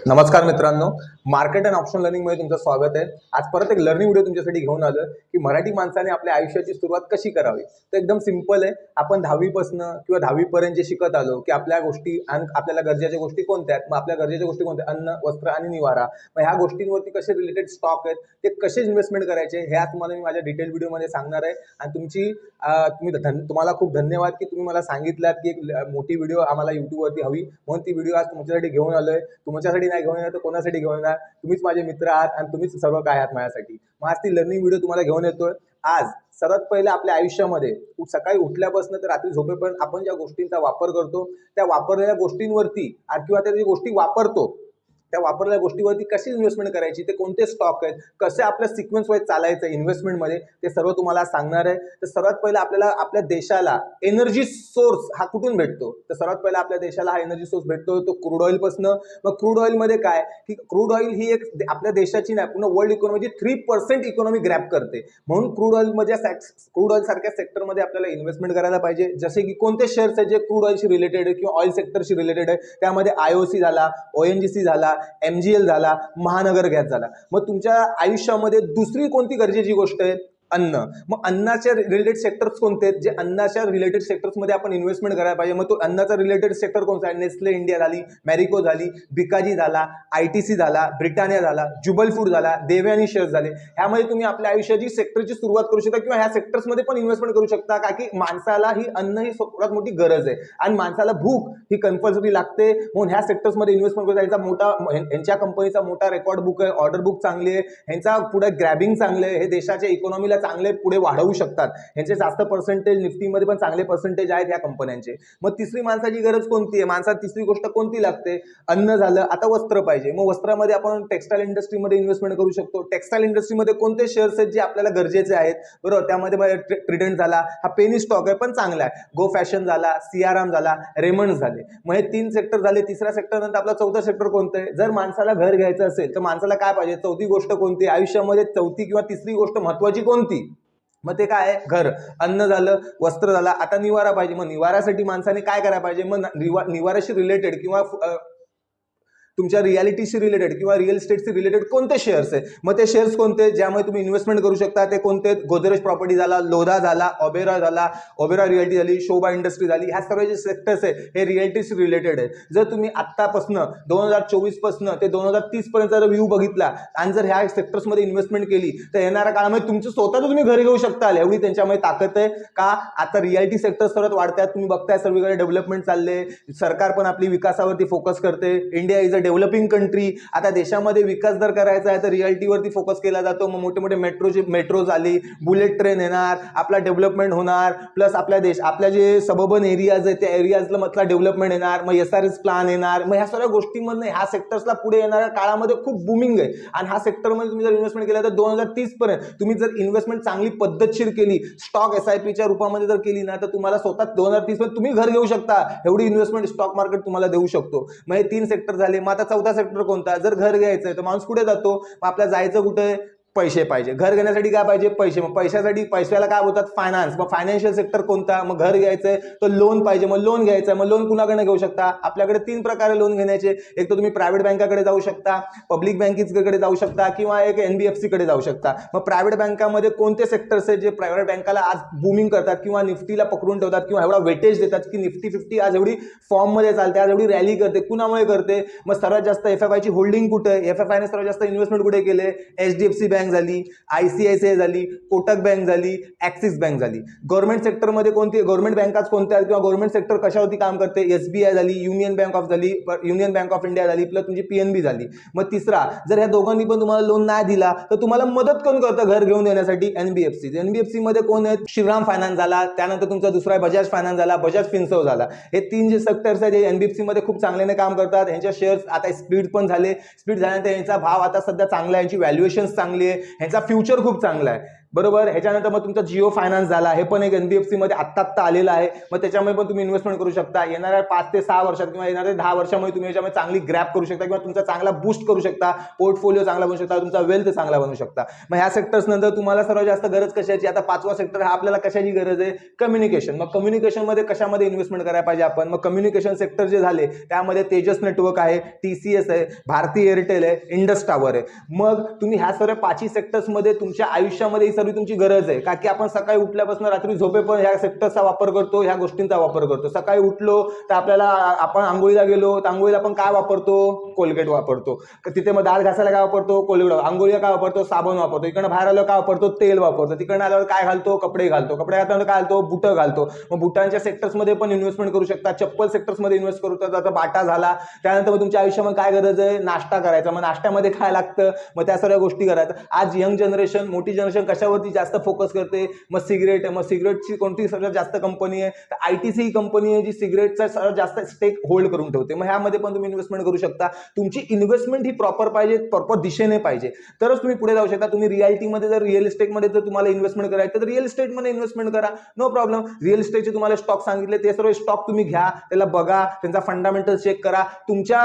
नमस्कार मित्रांनो, market and option learning मध्ये तुमचं स्वागत आहे। आज परत एक लर्निंग व्हिडिओ तुमच्यासाठी घेऊन आलो की मराठी माणसाने आपल्या आयुष्याची सुरुवात कशी करावी। तर एकदम सिंपल आहे। आपण 10वी पासून किंवा 10वी पर्यंत जे शिकत आलो की आपल्या गोष्टी आणि आपल्याला गरजेच्या गोष्टी कोणत्या आहेत, मग आपल्या गरजेच्या गोष्टी कोणत्या, अन्न, वस्त्र आणि निवारा। मग ह्या गोष्टींवरती कसे रिलेटेड स्टॉक आहेत, ते कसे इन्व्हेस्टमेंट करायचे हे आज तुम्हाला मी माझ्या डिटेल व्हिडिओमध्ये सांगणार आहे। आणि तुम्हाला खूप धन्यवाद की तुम्ही मला सांगितलात की एक मोठी व्हिडिओ आम्हाला युट्यूबवरती हवी, म्हणून ती व्हिडिओ आज तुमच्यासाठी घेऊन आलोय। तुमच्यासाठी नाही घेऊन येणार तर कोणासाठी घेऊन येणार? तुम्हीच माझे मित्र आहात आणि तुम्हीच सर्व काय आहात माझ्यासाठी। मग आज ती लर्निंग व्हिडिओ तुम्हाला घेऊन येतोय। आज सर्वात पहिले आपल्या आयुष्यामध्ये सकाळी उठल्यापासून तर रात्री झोपेपर्यंत आपण ज्या गोष्टींचा वापर करतो, त्या वापरलेल्या गोष्टींवरती किंवा त्या ज्या गोष्टी वापरतो त्या वापरलेल्या गोष्टीवरती कशी इन्व्हेस्टमेंट करायची, ते कोणते स्टॉक आहेत, कसे आपल्या सिक्वेन्स वाईज चालायचं इन्व्हेस्टमेंटमध्ये, ते सर्व तुम्हाला सांगणार आहे। तर सर्वात पहिला आपल्याला आपल्या देशाला एनर्जी सोर्स हा कुठून भेटतो? तर सर्वात पहिला आपल्या देशाला हा एनर्जी सोर्स भेटतो तो क्रूड ऑइल पासून। मग क्रूड ऑइल मध्ये काय की क्रूड ऑइल ही एक आपल्या देशाची नाही, पूर्ण वर्ल्ड इकॉनॉमीची 3% इकॉनॉमी ग्रॅब करते। म्हणून क्रूड ऑइल सारख्या सेक्टरमध्ये आपल्याला इन्व्हेस्टमेंट करायला पाहिजे। जसे की कोणते शेअर्स आहेत जे क्रूड ऑइलशी रिलेटेड आहे किंवा ऑइल सेक्टरशी रिलेटेड आहे, त्यामध्ये IOC झाला, ONGC झाला, MGL झाला, महानगर गॅस झाला। मग तुमच्या आयुष्यामध्ये दुसरी कोणती गरजेची गोष्ट आहे? अन्न। मग अन्नाच्या रिलेटेड सेक्टर्स कोणते आहेत जे अन्नाच्या रिलेटेड सेक्टर्समध्ये आपण इन्व्हेस्टमेंट करायला पाहिजे? मग तो अन्नाचा रिलेटेड सेक्टर कोणता आहे? नेस्ले इंडिया झाली, मॅरिको झाली, बिकाजी झाला, ITC झाला, ब्रिटानिया झाला, जुबल फूड झाला, देवयानी शेअर्स झाले। ह्यामध्ये तुम्ही आपल्या आयुष्याची सेक्टरची सुरुवात करू शकता किंवा ह्या सेक्टर्समध्ये पण इन्व्हेस्टमेंट करू शकता, का की माणसाला ही अन्न ही सर्वात मोठी गरज आहे आणि माणसाला भूक ही कंपल्सरी लागते। म्हणून ह्या सेक्टर्समध्ये इन्व्हेस्टमेंट करायचा ह्यांच्या कंपनीचा मोठा रेकॉर्ड बुक आहे, ऑर्डर बुक चांगली आहे, ह्यांचा पुढे ग्रॅबिंग चांगले आहे, हे देशाच्या इकॉनॉमीला चांगले पुढे वाढवू शकतात। ह्यांचे जास्त पर्सेंटेज निफ्टीमध्ये पण चांगले पर्सेंटेज आहेत या कंपन्यांचे। मग तिसरी माणसाची गरज कोणती आहे? माणसाला तिसरी गोष्ट कोणती लागते? अन्न झालं, आता वस्त्र पाहिजे। मग वस्त्रामध्ये आपण टेक्सटाईल इंडस्ट्रीमध्ये इन्व्हेस्टमेंट करू शकतो। टेक्सटाईल इंडस्ट्रीमध्ये कोणते शेअर्स आहेत जे आपल्याला गरजेचे आहेत? बरोबर, त्यामध्ये ट्रिडेंट झाला, हा पेनी स्टॉक आहे पण चांगला आहे, गो फॅशन झाला, CRM झाला, रेमंड्स झाले। मग हे 3 सेक्टर झाले। तिसरा सेक्टर नंतर आपला चौथा सेक्टर कोणतं आहे? जर माणसाला घर घ्यायचं असेल तर माणसाला काय पाहिजे? चौथी गोष्ट कोणती आयुष्यामध्ये? चौथी किंवा तिसरी गोष्ट महत्वाची कोणती? मग ते काय आहे? घर। अन्न झालं, वस्त्र झाला, आता निवारा पाहिजे। मग निवारासाठी माणसाने काय करायला पाहिजे? मग निवाराशी रिलेटेड किंवा तुमच्या रियालिटीशी रिलेटेड किंवा रिअल इस्टेटशी रिलेटेड कोणते शेअर्स आहे? मग ते शेअर्स कोणते ज्यामुळे तुम्ही इन्व्हेस्टमेंट करू शकता? ते कोणते? गोदरेज प्रॉपर्टी झाला, लोधा झाला, ओबेरा झाला, ओबेरा रिअल्टी झाली, शोभा इंडस्ट्री झाली। ह्या सर्व जे सेक्टर्स आहे हे रिअल्टीशी रिलेटेड आहे। जर तुम्ही आत्तापासून 2024 पासून ते 2030 पर्यंत जर व्ह्यू बघितला आणि जर ह्या सेक्टर्समध्ये इन्व्हेस्टमेंट केली तर येणाऱ्या काळामध्ये तुमचं स्वतःच तुम्ही घर घेऊ शकता, एवढी त्यांच्यामध्ये ताकद आहे। का? आता रिअल्टी सेक्टर सर्वात वाढतात, तुम्ही बघताय सर्वीकडे डेव्हलपमेंट चालले, सरकार पण आपली विकासावरती फोकस करते। India is a developing country. आता देशामध्ये विकास जर करायचा आहे तर रिअल्टीवरती फोकस केला जातो। मग मोठे मोठे मेट्रो झाली, बुलेट ट्रेन येणार, आपला डेव्हलपमेंट होणार, प्लस आपल्या जे सबर्बन एरियाज आहेत त्या एरियाजला मधला डेव्हलपमेंट येणार, मग SRS प्लान येणार। मग ह्या सगळ्या गोष्टींमधून ह्या सेक्टर्सला पुढे येणाऱ्या काळामध्ये खूप बूमिंग आहे आणि ह्या सेक्टरमध्ये तुम्ही जर इन्व्हेस्टमेंट केलं तर 2030 पर्यंत तुम्ही जर इन्व्हेस्टमेंट चांगली पद्धतशीर केली, स्टॉक SIPच्या रूपामध्ये जर केली ना, तर तुम्हाला स्वतः 2030 पर्यंत तुम्ही घर घेऊ शकता, एवढी इन्व्हेस्टमेंट स्टॉक मार्केट तुम्हाला देऊ शकतो। मग हे 3 सेक्टर झाले। मग आता चौथा सेक्टर कोणता? जर घर घ्यायचंय तर माणूस कुठे जातो? मग आपल्याला जायचं कुठे? पैसे पाहिजे। घर घेण्यासाठी काय पाहिजे? पैसे। मग पैशाला काय बोलतात? फायनान्स। मग फायनान्शियल सेक्टर कोणता? मग घर घ्यायचंय तर लोन पाहिजे, मग लोन घ्यायचंय। मग लोन कुणाकडे घेऊ शकता? आपल्याकडे 3 प्रकारे लोन घेण्याचे। एक तर तुम्ही प्रायव्हेट बँकाकडे जाऊ शकता, पब्लिक बँकेकडे जाऊ शकता किंवा एक NBFC कडे जाऊ शकता। मग प्रायव्हेट बँकामध्ये कोणते सेक्टर्स आहेत जे प्रायव्हेट बँकाला आज बूमिंग करतात किंवा निफ्टीला पकडून ठेवतात किंवा एवढा वेटेज देतात की निफ्टी 50 आज एवढी फॉर्म मध्ये चालते, आज एवढी रॅली करते? कुणामुळे करते? मग सर्वात जास्त FFI ची होल्डिंग कुठे आहे? FFI ने सर्वात जास्त इन्व्हेस्टमेंट कुठे केले? HDFC बँक झाली, ICICI झाली, कोटक बँक झाली, ऍक्सिस बँक झाली। गव्हर्नमेंट सेक्टरमध्ये कोणती? गव्हर्नमेंट बँकाच कोणत्या किंवा गव्हर्नमेंट सेक्टर कशावरती काम करते? SBI झाली, युनियन बँक ऑफ इंडिया झाली, प्लस तुमची PNB झाली। मग तिसरा, जर ह्या दोघांनी पण तुम्हाला लोन नाही दिला तर तुम्हाला मदत कोण करतं घर घेऊन देण्यासाठी? NBFC मध्ये कोण आहेत? श्रीराम फायनान्स झाला, त्यानंतर तुमचा दुसरा बजाज फायनान्स झाला, बजाज फिन्सर्व झाला। हे 3 जे सेक्टर्स आहेत हे NBFC मध्ये खूप चांगल्याने काम करतात। यांच्या शेअर्स आता स्पीड पण झाले, स्पीड झाल्यानंतर यांचा भाव आता सध्या चांगला आहे, यांची व्हॅल्युएशन चांगली आहे, यांचा फ्युचर खूप चांगला आहे। बरोबर. ह्याच्यानंतर मग तुमचा जिओ फायनान्स झाला, हे पण एक NBFC मध्ये आत्ता आलेलं आहे. मग त्याच्यामुळे पण तुम्ही इन्व्हेस्टमेंट करू शकता. येणाऱ्या 5 ते 6 वर्षात किंवा येणाऱ्या 10 वर्षामध्ये तुम्ही याच्यामध्ये चांगली ग्रॅप करू शकता किंवा तुमचा चांगला बूस्ट करू शकता, पोर्टफोलिओ चांगला बनवू शकता, तुमचा वेल्थ चांगला बनवू शकता. मग ह्या सेक्टर्स नंतर तुम्हाला सर्वात जास्त गरज कशाची? आता 5वा सेक्टर हा आपल्याला कशाची गरज आहे? कम्युनिकेशन. मग कम्युनिकेशन मध्ये कशामध्ये इन्व्हेस्टमेंट करायला पाहिजे आपण? मग कम्युनिकेशन सेक्टर जे झाले त्यामध्ये तेजस नेटवर्क आहे, TCS आहे, भारती एअरटेल आहे, इंडस टावर आहे. मग तुम्ही ह्या सर्व 5ही सेक्टर्स मध्ये तुमच्या आयुष्यामध्ये ही सर्व तुमची गरज आहे. का की आपण सकाळी उठल्यापासून रात्री झोपेपर्यंत ह्या सेक्टरचा वापर करतो, ह्या गोष्टींचा वापर करतो. सकाळी उठलो तर आपल्याला आपण आंघोळीला गेलो तर आंघोळीला आपण काय वापरतो? कोलगेट वापरतो. तिथे मग दाल घासायला काय वापरतो? कोलगेट. आंघोळीला काय वापरतो? साबण वापरतो. इकडनं बाहेर आल्यावर काय वापरतो? तेल वापरतो. तिकडनं आल्यावर काय घालतो? कपडे घालतो. कपडे घालताना काय घालतो? बुटं घालतो. मग बुटांच्या सेक्टर्स मध्ये पण इन्व्हेस्टमेंट करू शकता, चप्पल सेक्टर्स मध्ये इन्व्हेस्ट करू शकता. आता बाटा झाला. त्यानंतर मग तुमच्या आयुष्यामध्ये काय गरज आहे? नाश्ता करायचा. मग नाश्त्यामध्ये काय लागतं? मग त्या सर्व गोष्टी करायचं. आज यंग जनरेशन, मोठी जनरेशन कशावरती जास्त फोकस करते? मग सिगरेट. मग सिगरेटची कोणती सर्वात जास्त कंपनी आहे? तर ITC ही कंपनी आहे जी सिगरेटचा सर्वात जास्त स्टेक होल्ड करून ठेवते. मग ह्यामध्ये पण तुम्ही इन्व्हेस्टमेंट करू शकता. तुमची इन्व्हेस्टमेंट ही प्रॉपर पाहिजे, प्रॉपर दिशेने पाहिजे, तरच तुम्ही पुढे जाऊ शकता. तुम्ही रिअलिटीमध्ये जर रिअल इस्टेटमध्ये जर तुम्हाला इन्व्हेस्टमेंट करायचं तर रिअल इस्टेटमध्ये इन्व्हेस्टमेंट करा, नो प्रॉब्लेम. रिअल इस्टेटचे तुम्हाला स्टॉक सांगितले ते सर्व स्टॉक तुम्ही घ्या, त्याला बघा, त्यांचा फंडामेंटल चेक करा. तुमच्या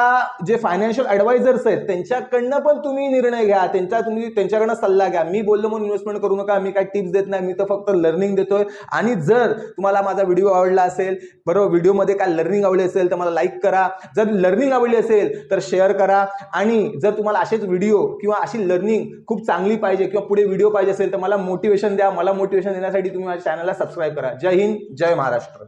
जे फायनान्शियल ऍडवायझर्स आहेत त्यांच्याकडनं पण तुम्ही निर्णय घ्या, तुम्ही त्यांच्याकडनं सल्ला घ्या. मी बोललो म्हणून इन्व्हेस्टमेंट करू नका, मी काय टिप्स देत नाही, मी तर फक्त लर्निंग देतोय. आणि जर तुम्हाला माझा व्हिडिओ आवडला असेल, बरोबर, व्हिडिओमध्ये काय लर्निंग आवडली असेल तर मला लाईक करा. जर लर्निंग आवडली असेल तर शेअर करा. आणि जर तुम्हाला असेच व्हिडिओ किंवा अशी लर्निंग खूप चांगली पाहिजे किंवा पुढे व्हिडिओ पाहिजे असेल तर मला मोटिवेशन द्या. मला मोटिवेशन देण्यासाठी तुम्ही माझ्या चॅनलला सबस्क्राईब करा. जय हिंद, जय महाराष्ट्र.